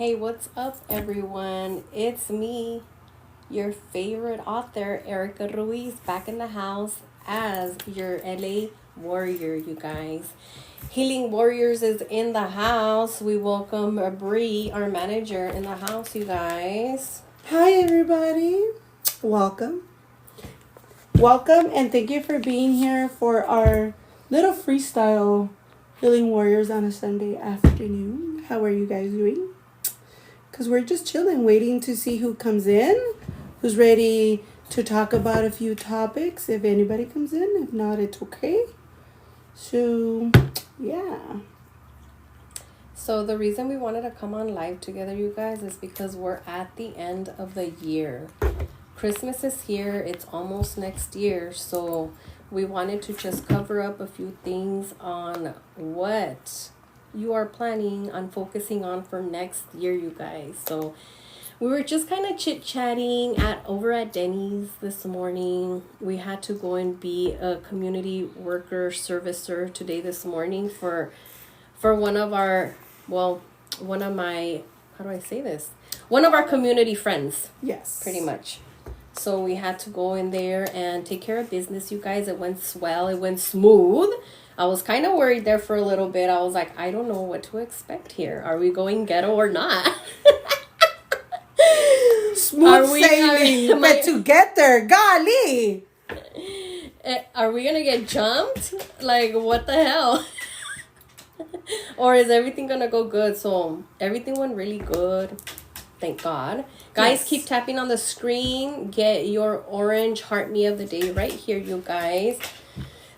Hey, what's up, everyone? It's me, your favorite author, Erica Ruiz, back in the house as your LA warrior, you guys. Healing Warriors is in the house. We welcome Bree, our manager, in the house, you guys. Hi, everybody. Welcome. Welcome, and thank you for being here for our little freestyle Healing Warriors on a Sunday afternoon. How are you guys doing? Because we're just chilling, waiting to see who comes in, who's ready to talk about a few topics. If anybody comes in, if not, it's okay. So, yeah. So the reason we wanted to come on live together, you guys, is because we're at the end of the year. Christmas is here. It's almost next year. So we wanted to just cover up a few things on what you are planning on focusing on for next year, you guys. So we were just kind of chit-chatting over at Denny's this morning. We had to go and be a community worker servicer today this morning for one of our, one of my, how do I say this? One of our community friends. Yes. Pretty much. So we had to go in there and take care of business, you guys. It went swell. It went smooth. I was kind of worried there for a little bit. I was like, I don't know what to expect here. Are we going ghetto or not? Smooth sailing, but to get there, golly. Are we going to get jumped? Like, what the hell? Or is everything going to go good? So everything went really good. Thank God. Guys, yes. Keep tapping on the screen. Get your orange heart me of the day right here, you guys.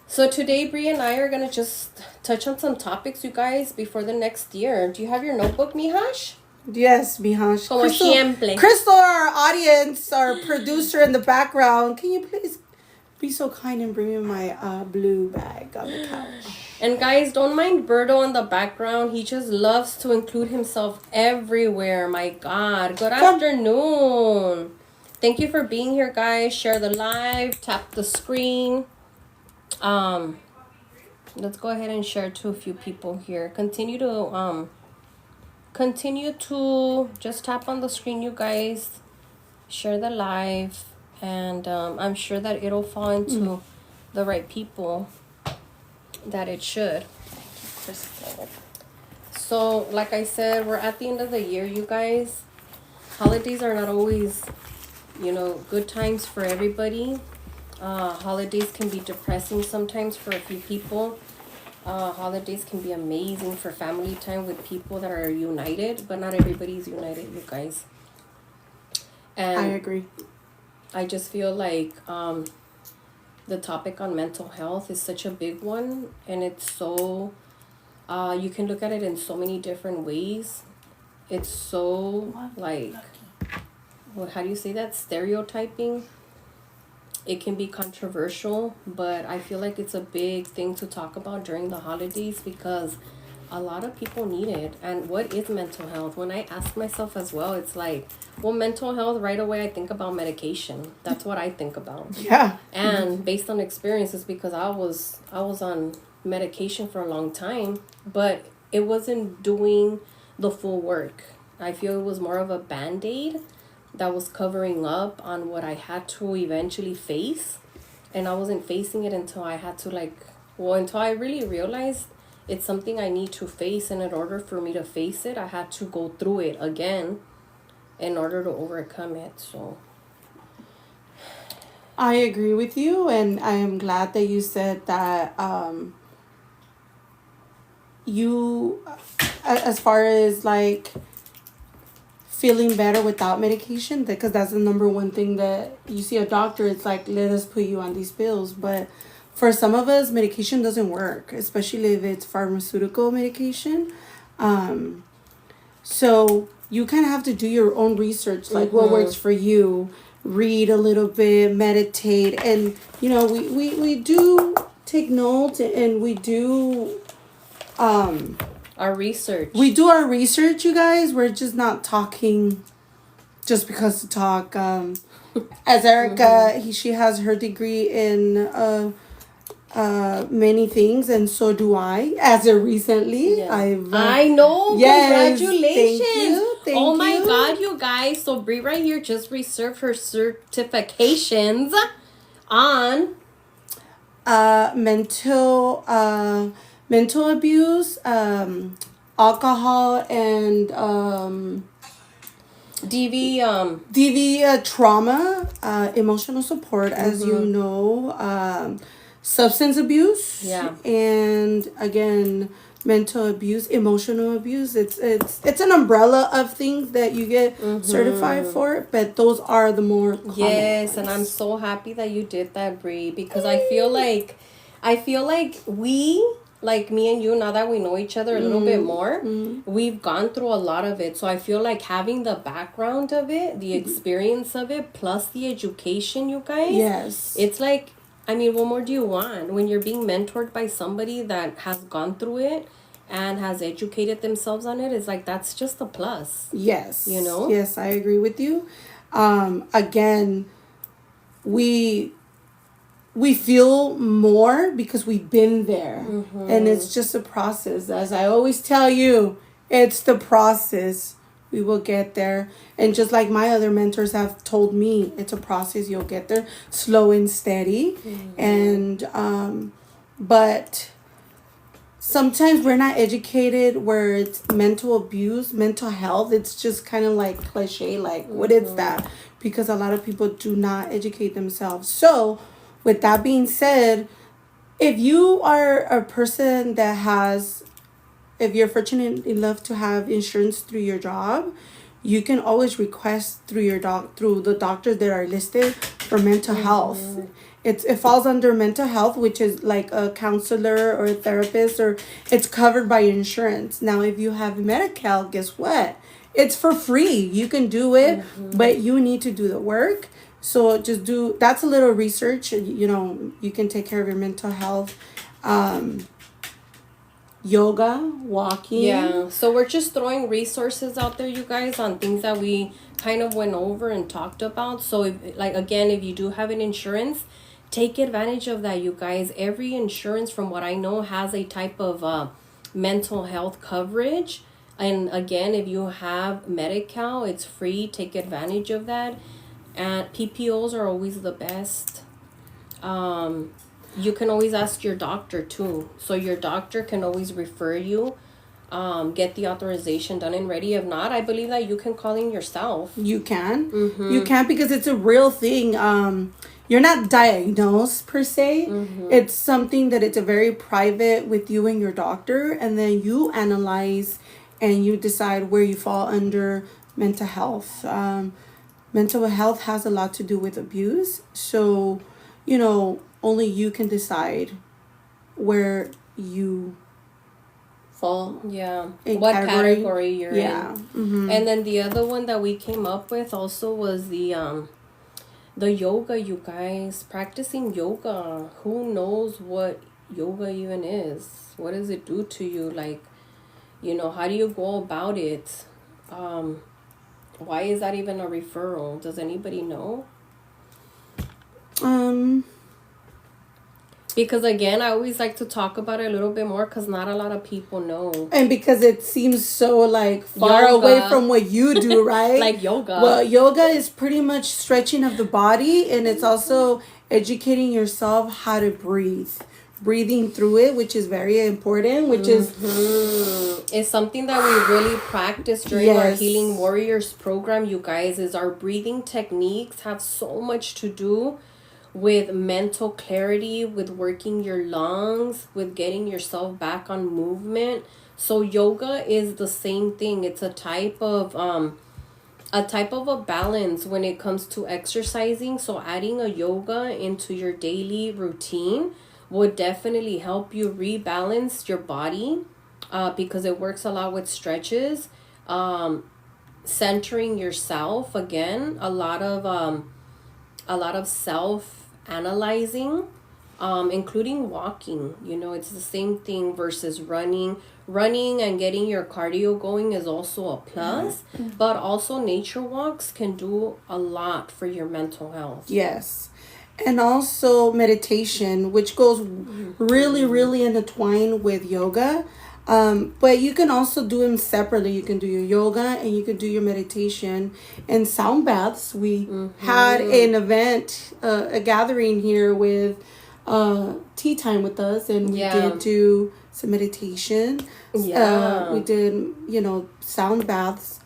So today, Brie and I are going to just touch on some topics, you guys, before the next year. Do you have your notebook, Mihash? Yes, Mihash. Como siempre. Crystal, our audience, our producer in the background, can you please be so kind and bring me my blue bag on the couch? And guys, don't mind Berto in the background. He just loves to include himself everywhere. My God. Good afternoon. Thank you for being here, guys. Share the live. Tap the screen. Let's go ahead and share to a few people here. Continue to just tap on the screen, you guys. Share the live. And I'm sure that it'll fall into the right people that it should. So, like I said, we're at the end of the year, you guys. Holidays are not always, good times for everybody. Holidays can be depressing sometimes for a few people. Holidays can be amazing for family time with people that are united, but not everybody's united, you guys. And I agree. I just feel like the topic on mental health is such a big one, and it's so you can look at it in so many different ways. It's so how do you say that? Stereotyping. It can be controversial, but I feel like it's a big thing to talk about during the holidays because a lot of people need it. And what is mental health? When I ask myself as well, it's like, well, mental health, right away I think about medication. That's what I think about. Yeah. And based on experiences, because I was on medication for a long time, but it wasn't doing the full work. I feel it was more of a Band-Aid that was covering up on what I had to eventually face. And I wasn't facing it until I had to until I really realized it's something I need to face. And in order for me to face it, I had to go through it again in order to overcome it. So I agree with you, and I am glad that you said that you, as far as feeling better without medication, because that's the number one thing that you see a doctor, it's like, let us put you on these pills. But for some of us, medication doesn't work, especially if it's pharmaceutical medication. So you kind of have to do your own research, what works for you, read a little bit, meditate. And, we do take notes, and we do our research. We do our research, you guys. We're just not talking just because to talk. As Erica, she has her degree in many things, and so do I. As of recently, I know. Yes, congratulations. Oh my God, you guys. So Brie right here just reserved her certifications on mental abuse, alcohol, and DV trauma, emotional support, as you know, substance abuse, and again, mental abuse, emotional abuse. It's an umbrella of things that you get certified for, but those are the more common ones. And I'm so happy that you did that, Brie, because I feel like we, like me and you, now that we know each other a little bit more, we've gone through a lot of it. So I feel like having the background of it, the experience of it, plus the education, you guys. Yes. It's like, I mean, what more do you want? When you're being mentored by somebody that has gone through it and has educated themselves on it, it's like, that's just a plus. Yes. You know? Yes, I agree with you. Again, we feel more because we've been there. And it's just a process. As I always tell you, it's the process. We will get there. And just like my other mentors have told me, it's a process. You'll get there slow and steady. And but sometimes we're not educated where it's mental abuse, mental health. It's just kind of like cliche, like what is that? Because a lot of people do not educate themselves. So with that being said, if you are a person that has, if you're fortunate enough to have insurance through your job, you can always request through through the doctors that are listed for mental health. It falls under mental health, which is like a counselor or a therapist, or it's covered by insurance. Now, if you have Medi-Cal, guess what? It's for free. You can do it, but you need to do the work. So just that's a little research. You know, you can take care of your mental health. Yoga, walking. Yeah. So we're just throwing resources out there, you guys, on things that we kind of went over and talked about. So if you do have an insurance, take advantage of that, you guys. Every insurance, from what I know, has a type of mental health coverage. And again, if you have Medi-Cal, it's free. Take advantage of that. And PPOs are always the best. You can always ask your doctor too. So your doctor can always refer you. Get the authorization done and ready. If not, I believe that you can call in yourself. You can. You can, because it's a real thing. You're not diagnosed per se. It's something that it's a very private with you and your doctor. And then you analyze and you decide where you fall under mental health. Mental health has a lot to do with abuse. So, you know, only you can decide where you fall. Yeah. What category you're in. And then the other one that we came up with also was the yoga, you guys. Practicing yoga. Who knows what yoga even is? What does it do to you? Like, you know, how do you go about it? Why is that even a referral? Does anybody know? Because again, I always like to talk about it a little bit more because not a lot of people know. And because it seems so like far away from what you do, right? Like yoga. Well, yoga is pretty much stretching of the body, and it's also educating yourself how to breathe. Breathing through it, which is very important, which is it's something that we really practice during our Healing Warriors program, you guys. Is our breathing techniques have so much to do with mental clarity, with working your lungs, with getting yourself back on movement. So yoga is the same thing. It's a type of a balance when it comes to exercising. So adding a yoga into your daily routine would definitely help you rebalance your body, because it works a lot with stretches, centering yourself. Again, a lot of self-analyzing, including walking. You know, it's the same thing versus running. Running and getting your cardio going is also a plus, but also nature walks can do a lot for your mental health. Yes. And also meditation, which goes really, really intertwined with yoga. But you can also do them separately. You can do your yoga and you can do your meditation and sound baths. We had an event, a gathering here with tea time with us, and we did do some meditation. We did, sound baths.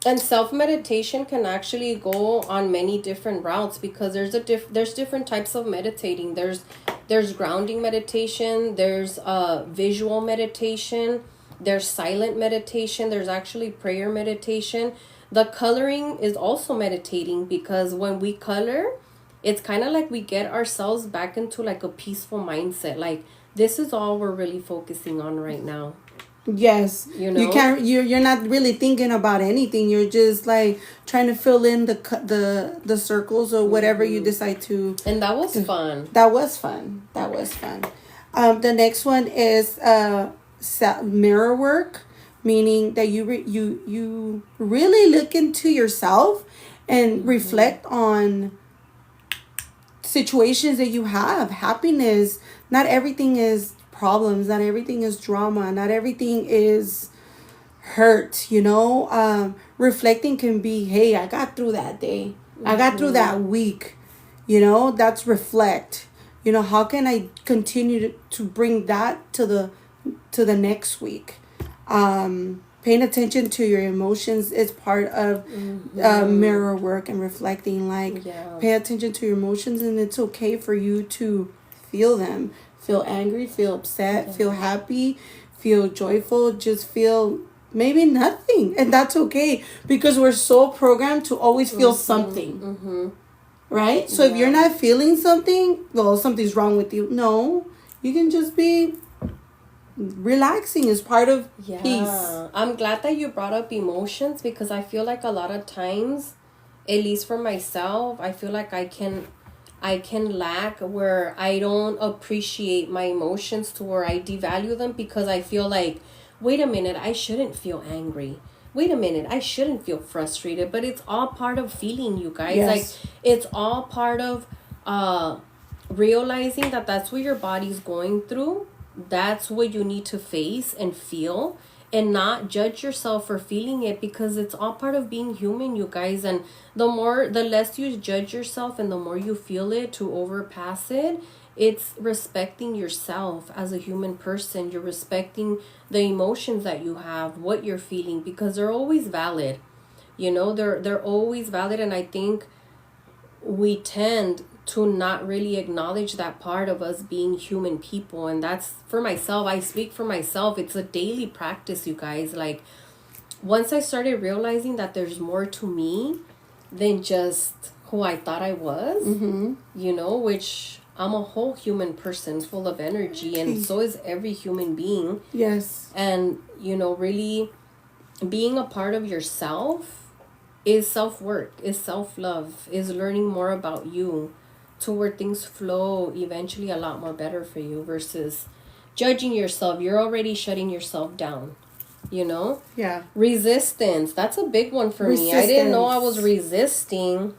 And self-meditation can actually go on many different routes, because there's different types of meditating. There's grounding meditation, there's visual meditation, there's silent meditation, there's actually prayer meditation. The coloring is also meditating, because when we color, it's kind of like we get ourselves back into like a peaceful mindset. Like, this is all we're really focusing on right now. Yes, you're not really thinking about anything. You're just like trying to fill in the circles or whatever you decide to. And that was fun. That was fun. The next one is mirror work, meaning that you really look into yourself and reflect on situations that you have. Happiness. Not everything is problems, not everything is drama, not everything is hurt. Reflecting can be, hey, I got through that day, I got through that week. That's reflect. How can I continue to bring that to the next week? Paying attention to your emotions is part of mirror work and reflecting. Pay attention to your emotions, and it's okay for you to feel them. Feel angry, feel upset, feel happy, feel joyful, just feel maybe nothing. And that's okay, because we're so programmed to always feel something. Right? So if you're not feeling something, well, something's wrong with you. No, you can just be relaxing is part of peace. I'm glad that you brought up emotions, because I feel like a lot of times, at least for myself, I feel like I can lack where I don't appreciate my emotions, to where I devalue them, because I feel like, wait a minute, I shouldn't feel angry. Wait a minute, I shouldn't feel frustrated. But it's all part of feeling, you guys. Yes. Like, it's all part of realizing that that's what your body's going through. That's what you need to face and feel, and not judge yourself for feeling it, because it's all part of being human, you guys. And the less you judge yourself and the more you feel it to overpass it, it's respecting yourself as a human person. You're respecting the emotions that you have, what you're feeling, because they're always valid. They're always valid. And I think we tend to not really acknowledge that part of us being human people. And that's, for myself, I speak for myself, it's a daily practice, you guys. Like, once I started realizing that there's more to me than just who I thought I was, which I'm a whole human person full of energy, and so is every human being. Yes. And, really being a part of yourself is self-work, is self-love, is learning more about you, to where things flow eventually a lot more better for you, versus judging yourself. You're already shutting yourself down, Yeah. Resistance. That's a big one for me. I didn't know I was resisting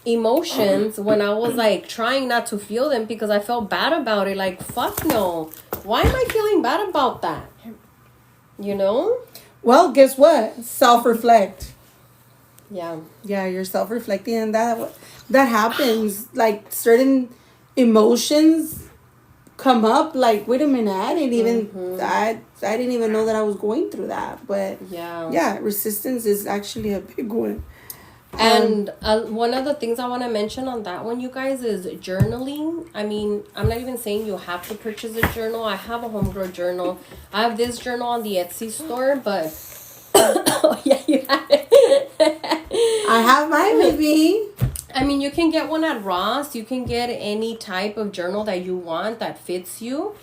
emotions when I was like trying not to feel them, because I felt bad about it. Like, fuck no. Why am I feeling bad about that? Well, guess what? Self-reflect. Yeah, you're self-reflecting, and that happens. Like, certain emotions come up, like, wait a minute, I didn't even know that I was going through that. But resistance is actually a big one. And one of the things I want to mention on that one, you guys, is journaling. I mean, I'm not even saying you have to purchase a journal. I have a homegrown journal. I have this journal on the Etsy store, but oh yeah, you have it. I have mine with me. I mean, you can get one at Ross. You can get any type of journal that you want that fits you.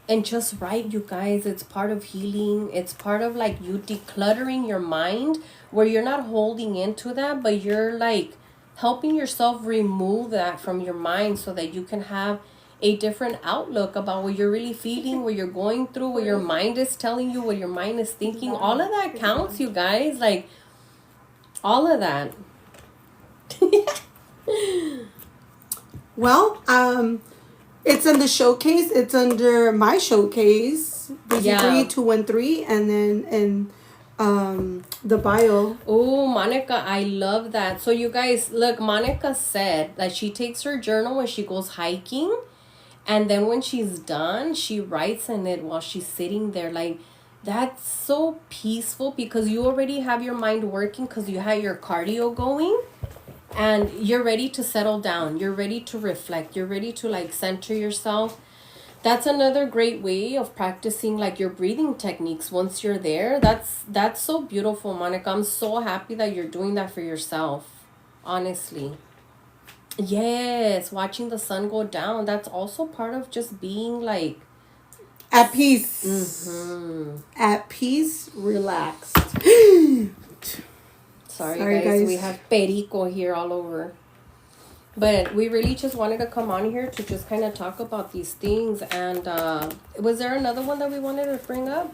And just write, you guys. It's part of healing. It's part of like you decluttering your mind, where you're not holding into that, but you're like helping yourself remove that from your mind, so that you can have a different outlook about what you're really feeling, what you're going through, what your mind is telling you, what your mind is thinking. All of that counts, you guys. Like, all of that. Well, It's in the showcase. It's under my showcase. Yeah. 213, and then in the bio. Oh, Monica, I love that. So you guys, look, Monica said that she takes her journal when she goes hiking, and then when she's done, she writes in it while she's sitting there. Like, that's so peaceful because you already have your mind working because you have your cardio going. And you're ready to settle down. You're ready to reflect. You're ready to like center yourself. That's another great way of practicing like your breathing techniques once you're there. That's so beautiful, Monica. I'm so happy that you're doing that for yourself. Honestly. Yes, watching the sun go down. That's also part of just being like at peace. Mm-hmm. At peace, relaxed. Sorry guys, we have perico here all over. But we really just wanted to come on here to just kind of talk about these things. And was there another one that we wanted to bring up?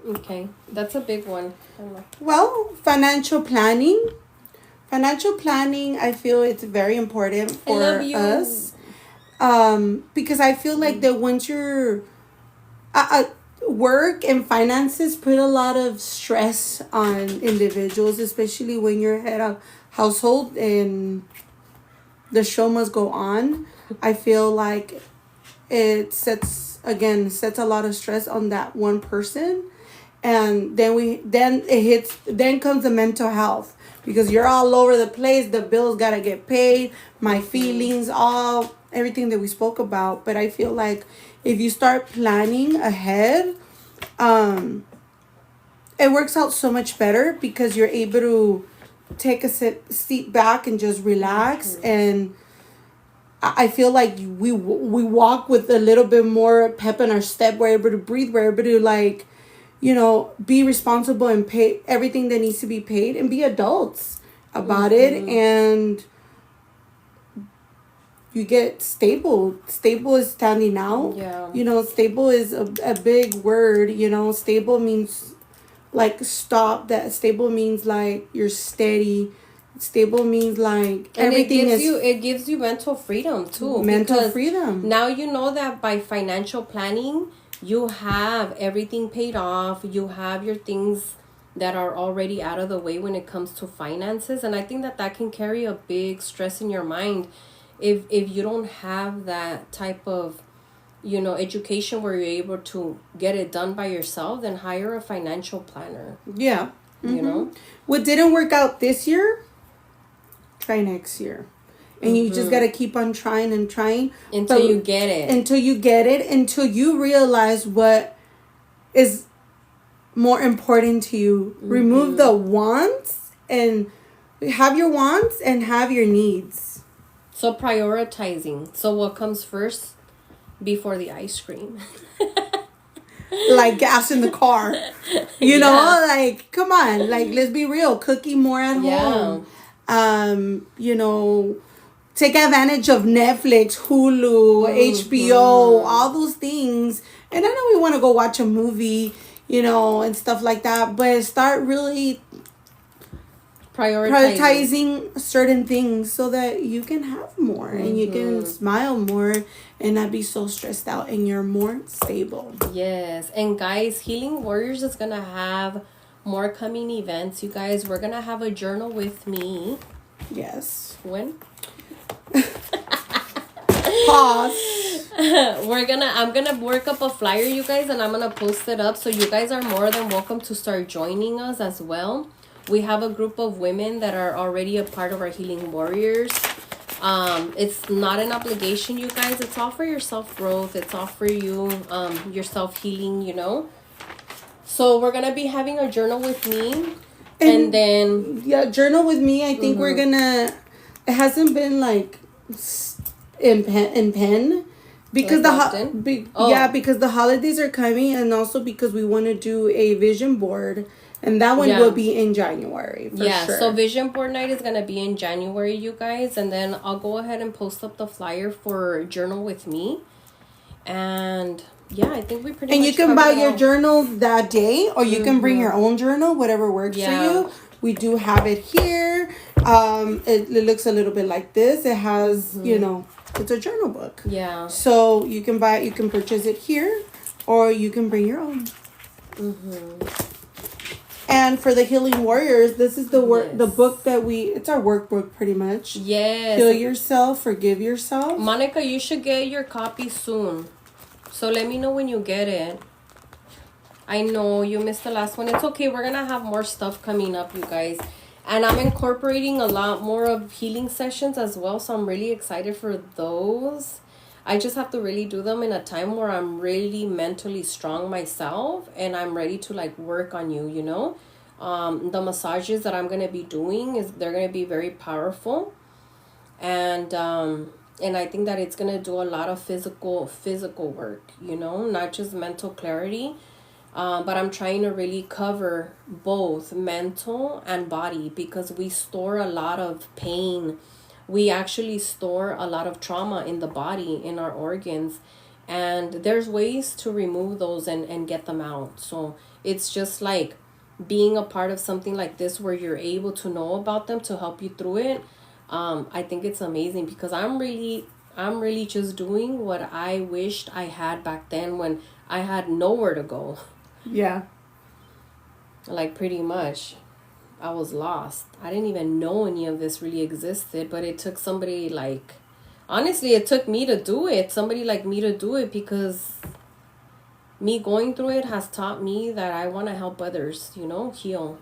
Okay, that's a big one. Well, financial planning. Financial planning, I feel it's very important for us. Because I feel like that once you're... work and finances put a lot of stress on individuals, especially when you're head of household and the show must go on. I feel like it sets a lot of stress on that one person, and then comes the mental health, because you're all over the place. The bills gotta get paid, my feelings, everything that we spoke about. But I feel like if you start planning ahead, it works out so much better because you're able to take a seat back and just relax. And I feel like we walk with a little bit more pep in our step. We're able to breathe. We're able to like, be responsible and pay everything that needs to be paid and be adults about it. And you get stable. Stable is standing out. Yeah. Stable is a big word. Stable means like stop. That stable means like you're steady. Stable means like and everything it gives you mental freedom too. Mental freedom. Now you know that by financial planning, you have everything paid off. You have your things that are already out of the way when it comes to finances. And I think that can carry a big stress in your mind. If you don't have that type of, education where you're able to get it done by yourself, then hire a financial planner. Yeah. Mm-hmm. What didn't work out this year, try next year. And you just got to keep on trying and trying. Until you get it. Until you realize what is more important to you. Remove the wants and have your wants and have your needs. So prioritizing. So what comes first before the ice cream? Like gas in the car. You know, like, come on. Like, let's be real. Cooking more at home. Take advantage of Netflix, Hulu, HBO, all those things. And I know we want to go watch a movie, and stuff like that. But start really prioritizing certain things so that you can have more and you can smile more and not be so stressed out, and you're more stable. Yes. And guys, Healing Warriors is going to have more coming events. You guys, we're going to have a journal with me. Yes. When? Pause. I'm gonna work up a flyer, you guys, and I'm gonna post it up, so you guys are more than welcome to start joining us as well. We have a group of women that are already a part of our Healing Warriors. It's not an obligation, you guys. It's all for your self-growth. It's all for you, your self-healing, So we're gonna be having a journal with me. And then... Yeah, journal with me. I think we're gonna... It hasn't been like in pen. Because because the holidays are coming, and also because we want to do a vision board. And that one will be in January, for sure. So Vision Board Night is going to be in January, you guys. And then I'll go ahead and post up the flyer for Journal with Me. And yeah, I think we pretty much... And you can buy your journal that day, or you can bring your own journal, whatever works for you. We do have it here. It looks a little bit like this. It has, It's a journal book. Yeah. So you can purchase it here, or you can bring your own. And for the Healing Warriors, this is the book that it's our workbook pretty much. Yes. Heal yourself, forgive yourself. Monica, you should get your copy soon. So let me know when you get it. I know you missed the last one. It's okay. We're going to have more stuff coming up, you guys. And I'm incorporating a lot more of healing sessions as well. So I'm really excited for those. I just have to really do them in a time where I'm really mentally strong myself. And I'm ready to like work on you, you know. The massages that I'm going to be doing, they're going to be very powerful. And I think that it's going to do a lot of physical work, you know, not just mental clarity. But I'm trying to really cover both mental and body, because we store a lot of pain. We actually store a lot of trauma in the body, in our organs. And there's ways to remove those and get them out. So it's just like being a part of something like this where you're able to know about them to help you through it. I think it's amazing, because I'm really just doing what I wished I had back then when I had nowhere to go. Yeah. Like pretty much I was lost. I didn't even know any of this really existed, but it took somebody like, honestly, it took me to do it. Somebody like me to do it, because me going through it has taught me that I want to help others, you know, heal.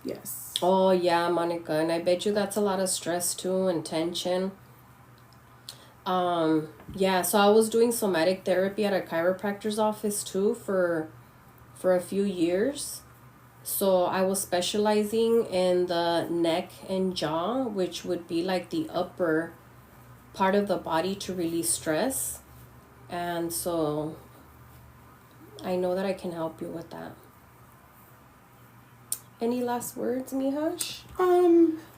Yes. Oh, yeah, Monica. And I bet you that's a lot of stress too and tension. Yeah, so I was doing somatic therapy at a chiropractor's office too for a few years. So I was specializing in the neck and jaw, which would be like the upper part of the body to release stress. And so I know that I can help you with that. Any last words, Mihash?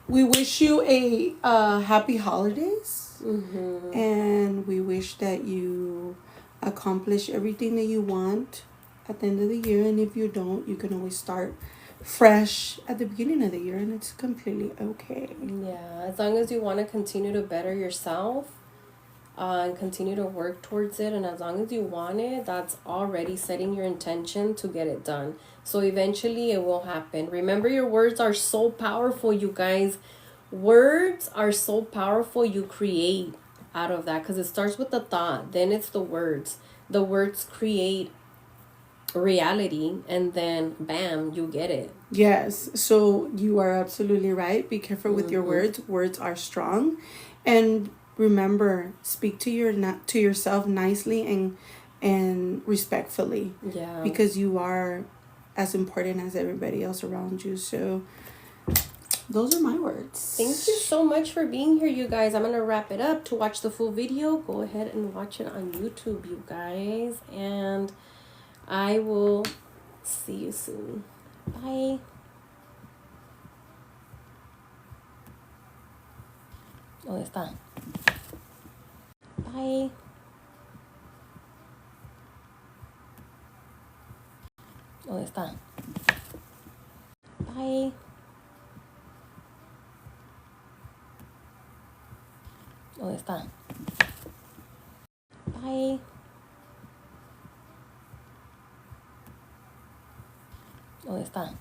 We wish you a happy holidays. And we wish that you accomplish everything that you want at the end of the year. And if you don't, you can always start fresh at the beginning of the year, and it's completely okay. Yeah, as long as you want to continue to better yourself and continue to work towards it, and as long as you want it, that's already setting your intention to get it done. So eventually it will happen. Remember, your words are so powerful, you guys. Words are so powerful. You create out of that, because it starts with the thought, then it's the words. The words create reality, and then bam, you get it. Yes, so you are absolutely right. Be careful with your words. Words are strong. And remember, speak to yourself nicely and respectfully. Yeah. Because you are as important as everybody else around you. So those are my words. Thank you so much for being here, you guys. I'm going to wrap it up. To watch the full video, go ahead and watch it on YouTube, you guys. And I will see you soon. Bye. ¿Dónde está? Bye. ¿Dónde está? Bye. ¿Dónde está? Bye. ¿Dónde está?